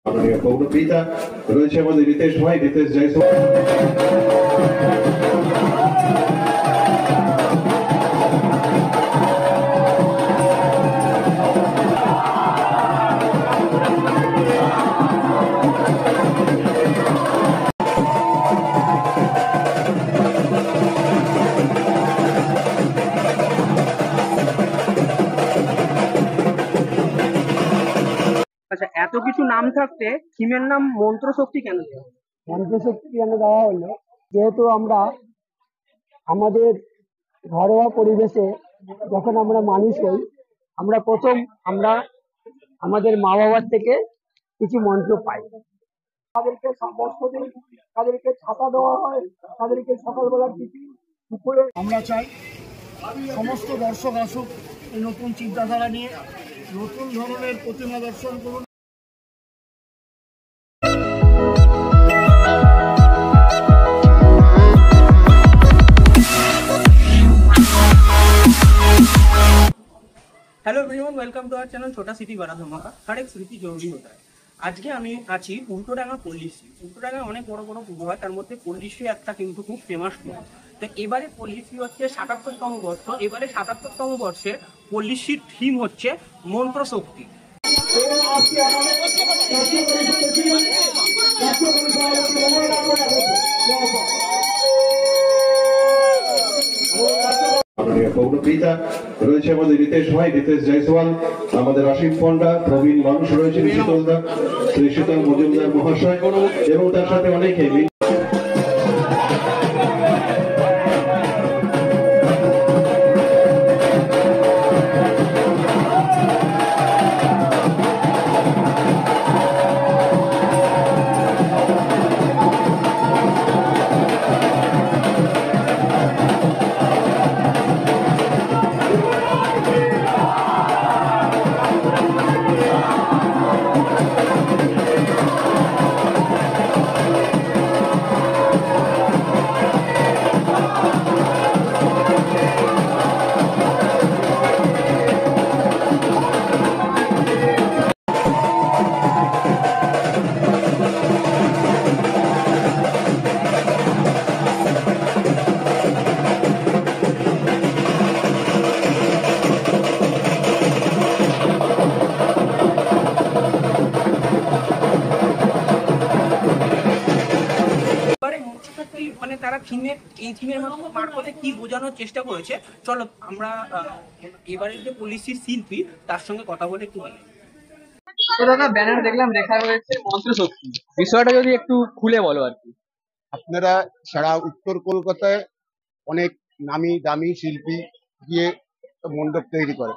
মাননীয় পৌরপিতা রয়েছে আমাদের রিতেশ ভাই, রিতেশ জয়সওয়াল। আচ্ছা, এত কিছু নাম থাকতে থিমের নাম মন্ত্রশক্তি কেন দেওয়া? মন্ত্রশক্তি কেন দেওয়া হলো, যেহেতু আমরা আমাদের ঘরোয়া পরিবেশে যখন আমরা মানুষ হই, আমরা প্রথম আমাদের মা বাবার থেকে কিছু মন্ত্র পাই। তাদেরকে বস্ত্র দিই, তাদেরকে ছাতা দেওয়া হয়, তাদেরকে সকালবেলার টিফিন দুপুরে। আমরা চাই সমস্ত দর্শক আসুক এই নতুন চিন্তাধারা নিয়ে, নতুন ধরনের প্রতিমা দর্শন করুন। Hello everyone, welcome to our channel छोटा सिटी बड़ा धमाका। हर एक स्मृति जरूरी होता है। আজকে আমি আছি উল্টোডাঙ্গা পল্লীশ্রী। উল্টোডাঙ্গা অনেক বড় বড় পুজো হয়, তার মধ্যে পল্লীশ্রী একটা কিন্তু খুব ফেমাস পুজো। তো এবারে পল্লীশ্রী হচ্ছে ৭৭তম বর্ষ। এবারে ৭৭তম বর্ষে পল্লীশ্রীর থিম হচ্ছে মন্ত্রশক্তি। মাননীয় পৌরপিতা রয়েছে আমাদের রিতেশ ভাই, রিতেশ জয়সওয়াল, আমাদের অসীম পণ্ডা, প্রবীণ মানুষ রয়েছেন শীতলদা, শ্রী শীতল মজুমদার মহাশয় এবং তার সাথে অনেকে। মানে তারা এই থিমের মারফতে কি বোঝানোর চেষ্টা করেছে, চলো আমরা এবারের যে পল্লীশ্রীর শিল্পী তার সঙ্গে কথা বলে একটু বলি। ব্যানার দেখলাম লেখা রয়েছে মন্ত্রশক্তি, বিষয়টা যদি একটু খুলে বলো আর কি। আপনারা সারা উত্তর কলকাতায় অনেক নামি দামি শিল্পী গিয়ে মণ্ডপ তৈরি করে।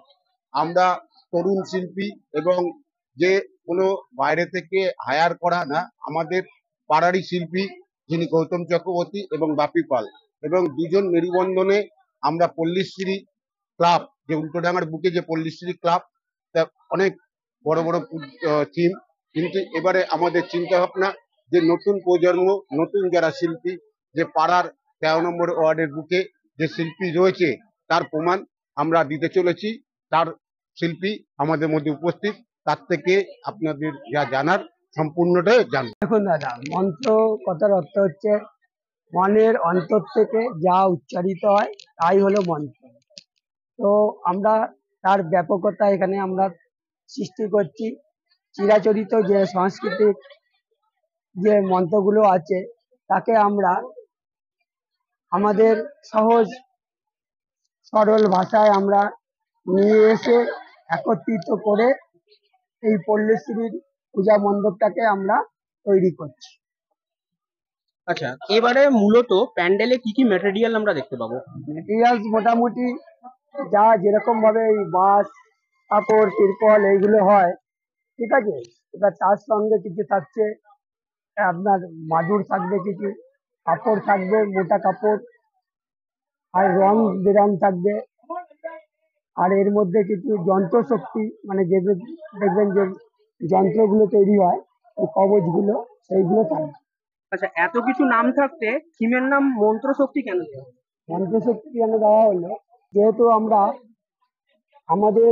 আমরা তরুণ শিল্পী এবং যে কোনো বাইরে থেকে হায়ার করা না, আমাদের পাড়ারই শিল্পী যিনি গৌতম চক্রবর্তী এবং বাপি পাল, এবং দুজন মেরুবন্ধনে আমরা পল্লীশ্রী ক্লাব, যে উল্টোডাঙ্গার বুকে যে পল্লীশ্রী ক্লাব, তা অনেক বড় বড় থিম। কিন্তু এবারে আমাদের চিন্তা ভাবনা যে নতুন প্রজন্ম, নতুন যারা শিল্পী, যে পাড়ার 13 নম্বর ওয়ার্ডের বুকে যে শিল্পী রয়েছে তার প্রমাণ আমরা দিতে চলেছি। তার শিল্পী আমাদের মধ্যে উপস্থিত, তার থেকে আপনাদের যা জানার সম্পূর্ণটাই জানবেন। দেখুন দাদা, মন্ত্র কথার অর্থ হচ্ছে মনের অন্তর থেকে যা উচ্চারিত হয় তাই হলো মন্ত্র। তো আমরা তার ব্যাপকতা এখানে আমরা সৃষ্টি করছি। চিরাচরিত যে সাংস্কৃতিক যে মন্ত্রগুলো আছে তাকে আমরা আমাদের সহজ সরল ভাষায় আমরা নিয়ে এসে একত্রিত করে এই পল্লীশ্রীর পূজা মণ্ডপটাকে আমরা তৈরি করছি। আচ্ছা, এবারে মূলত প্যান্ডেলে কি কি ম্যাটেরিয়াল আমরা দেখতে পাবো? ম্যাটেরিয়ালস মোটামুটি যা যেরকম ভাবে এই বাঁশ, কাপড়, তিরপল এইগুলো হয়, ঠিক আছে। এবার তার সঙ্গে কিছু থাকছে আপনার মাদুর থাকবে, কিছু কাপড় থাকবে, মোটা কাপড়, আর রং বেরং থাকবে, আর এর মধ্যে কিছু যন্ত্রশক্তি, মানে যেগুলো দেখবেন যে যন্ত্রগুলো তৈরি হয়, ওই কবচগুলো, সেইগুলো থাকবে। আচ্ছা, এত কিছু নাম থাকতে থিমের নাম মন্ত্রশক্তি কেন দেওয়া? মন্ত্রশক্তি কেন দেওয়া হলো, যেহেতু আমরা আমাদের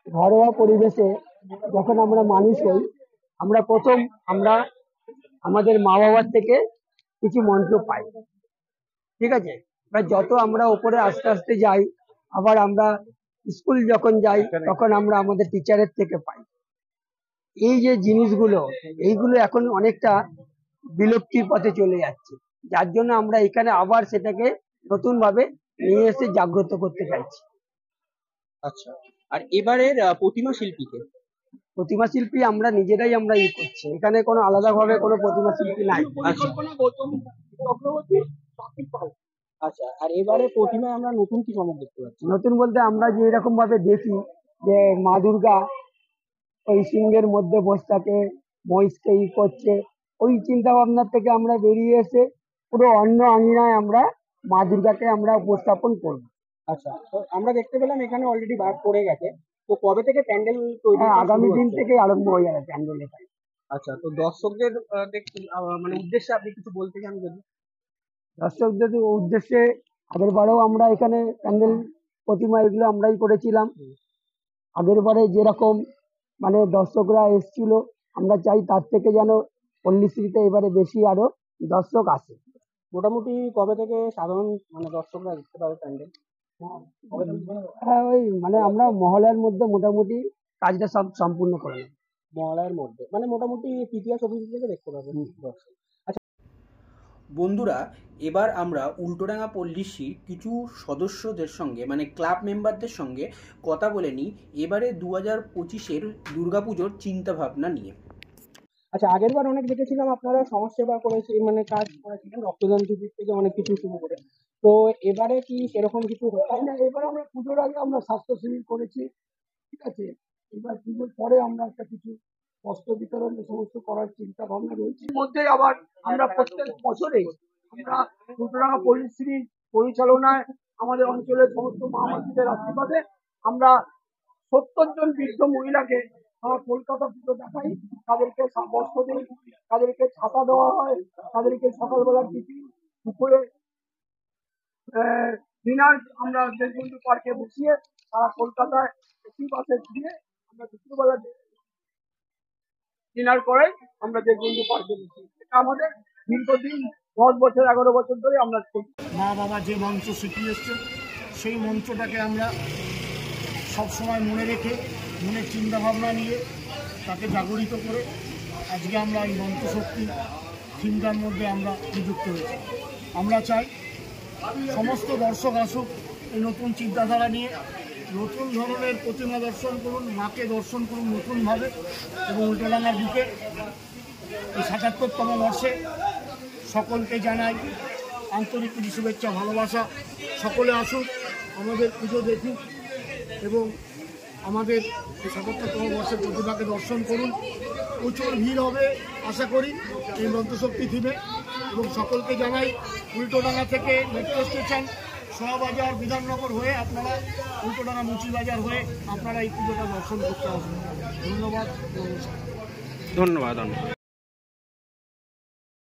ঘরোয়া পরিবেশে যখন আমরা মানুষ হই, আমরা প্রথম আমরা আমাদের মা বাবার থেকে কিছু মন্ত্র পাই, ঠিক আছে। এবার যত আমরা উপরে আস্তে আস্তে যাই, আবার আমরা স্কুল যখন যাই তখন আমরা আমাদের টিচারের থেকে পাই। এই যে জিনিসগুলো, এইগুলো এখন অনেকটা বিলুপ্তির পথে চলে যাচ্ছে, যার জন্য আমরা এখানে আবার সেটাকে নতুন ভাবে নিয়ে এসে জাগ্রত করতে চাইছি। আচ্ছা, আর এবারের প্রতিমা শিল্পীকে? প্রতিমা শিল্পী আমরা নিজেরাই আমরা করছি, এখানে কোনো আলাদা ভাবে কোনো প্রতিমা শিল্পী নাই। আচ্ছা, আর এবারে প্রতিমায় আমরা নতুন কি চমক দেখতে পাচ্ছি? নতুন বলতে আমরা যে এরকম ভাবে দেখি যে মা দুর্গা ওই সিংহের মধ্যে বসে থাকে, মহিষকে করছে, ওই চিন্তা ভাবনার থেকে আমরা বেরিয়ে এসে পুরো অন্য আঙিনায় আমরা মা দুর্গাকে আমরা উপস্থাপন করবো। আচ্ছা, তো আমরা দেখতে পেলাম এখানে অলরেডি ভাগ পড়ে গেছে, তো কবে থেকে প্যান্ডেল তৈরি? হ্যাঁ, আগামী দিন থেকে আরম্ভ হয়ে যাবে প্যান্ডেলের কাজ। আচ্ছা, তো দর্শকদের মানে উদ্দেশ্যে আপনি কিছু বলতে চান যদি? দর্শকদের উদ্দেশ্যে আগের বারেও আমরা এখানে প্যান্ডেল প্রতিমা এগুলো আমরাই করেছিলাম। আগের বারে যেরকম মানে দর্শকরা এসেছিল, আমরা চাই তার থেকে যেন পল্লীশ্রীতে এবারে বেশি আরো দর্শক আসে। মোটামুটি কবে থেকে সাধারণ মানে দর্শকরা দেখতে পাবে প্যান্ডেল? হ্যাঁ, ওই মানে আমরা মহলার মধ্যে মোটামুটি কাজটা সব সম্পূর্ণ করে নেব। মহলার মধ্যে মানে মোটামুটি তৃতীয় চতুর্থ থেকে দেখতে পাবেন দর্শক। আচ্ছা বন্ধুরা, এবার আমরা উল্টোডাঙা পল্লীশ্রীর কিছু সদস্যদের সঙ্গে মানে ক্লাব মেম্বারদের সঙ্গে কথা বলে নিই এবারে 2025-এর দুর্গাপুজোর চিন্তা ভাবনা নিয়ে। আচ্ছা, আগের বার অনেক দেখেছিলাম আপনারা সমাজসেবা করেছে মানে কাজ করেছিলেন, রক্তদান শিবির থেকে অনেক কিছু শুরু করে, তো এবারে কি সেরকম কিছু হচ্ছে না, এবার আমরা পুজোর আগে আমরা স্বাস্থ্য শিবির করেছি, ঠিক আছে। এবার পুজোর পরে আমরা একটা কিছু বস্ত্র বিতরণ এই সমস্ত করার চিন্তা ভাবনা রয়েছে। এর মধ্যে আবার আমরা প্রত্যেক বছরে আমরা উল্টোডাঙা পল্লীশ্রীর পরিচালনায় আমাদের অঞ্চলের সমস্ত মা মাসিদের আশীর্বাদে আমরা 70 জন বৃদ্ধ মহিলাকে আমরা কলকাতা পুজো দেখাই, তাদেরকে বস্ত্র দিই, তাদেরকে ছাতা দেওয়া হয়, তাদেরকে সকালবেলার টিফিন, দুপুরে ডিনার আমরা দেশবন্ধু পার্কে বসিয়ে তারা কলকাতায় এসি বাসে দিয়ে আমরা দুপুরবেলা ডিনার করে আমরা দেশবন্ধু পার্কে বসি। এটা আমাদের দীর্ঘদিন 10 বছর 11 বছর ধরে আমরা মা বাবা যে মন্ত্র শিখিয়ে এসছে সেই মন্ত্রটাকে আমরা সবসময় মনে রেখে মনের চিন্তাভাবনা নিয়ে তাকে জাগরিত করে আজকে আমরা এই মন্ত্রশক্তি চিন্তার মধ্যে আমরা নিযুক্ত হয়েছি। আমরা চাই সমস্ত দর্শক আসুক এই নতুন চিন্তাধারা নিয়ে, নতুন ধরনের প্রতিমা দর্শন করুন, মাকে দর্শন করুন নতুনভাবে, এবং উল্টোডাঙার বুকে এই ৭৭তম বর্ষে সকলকে জানাই আন্তরিক শুভেচ্ছা ভালোবাসা। সকলে আসুন, আমাদের পুজো দেখুন এবং আমাদের এই ৭৭তম বর্ষের প্রতিমাকে দর্শন করুন। প্রচুর ভিড় হবে আশা করি এই মন্ত্রশক্তি থিমে, এবং সকলকে জানাই উল্টোডাঙা থেকে মেট্রো স্টেশন, সোয়াবাজার, বিধাননগর হয়ে আপনারা উল্টোডাঙা মুচিবাজার হয়ে আপনারা এই পুজোটা দর্শন করতে আসবেন। ধন্যবাদ, নমস্কার। ধন্যবাদ।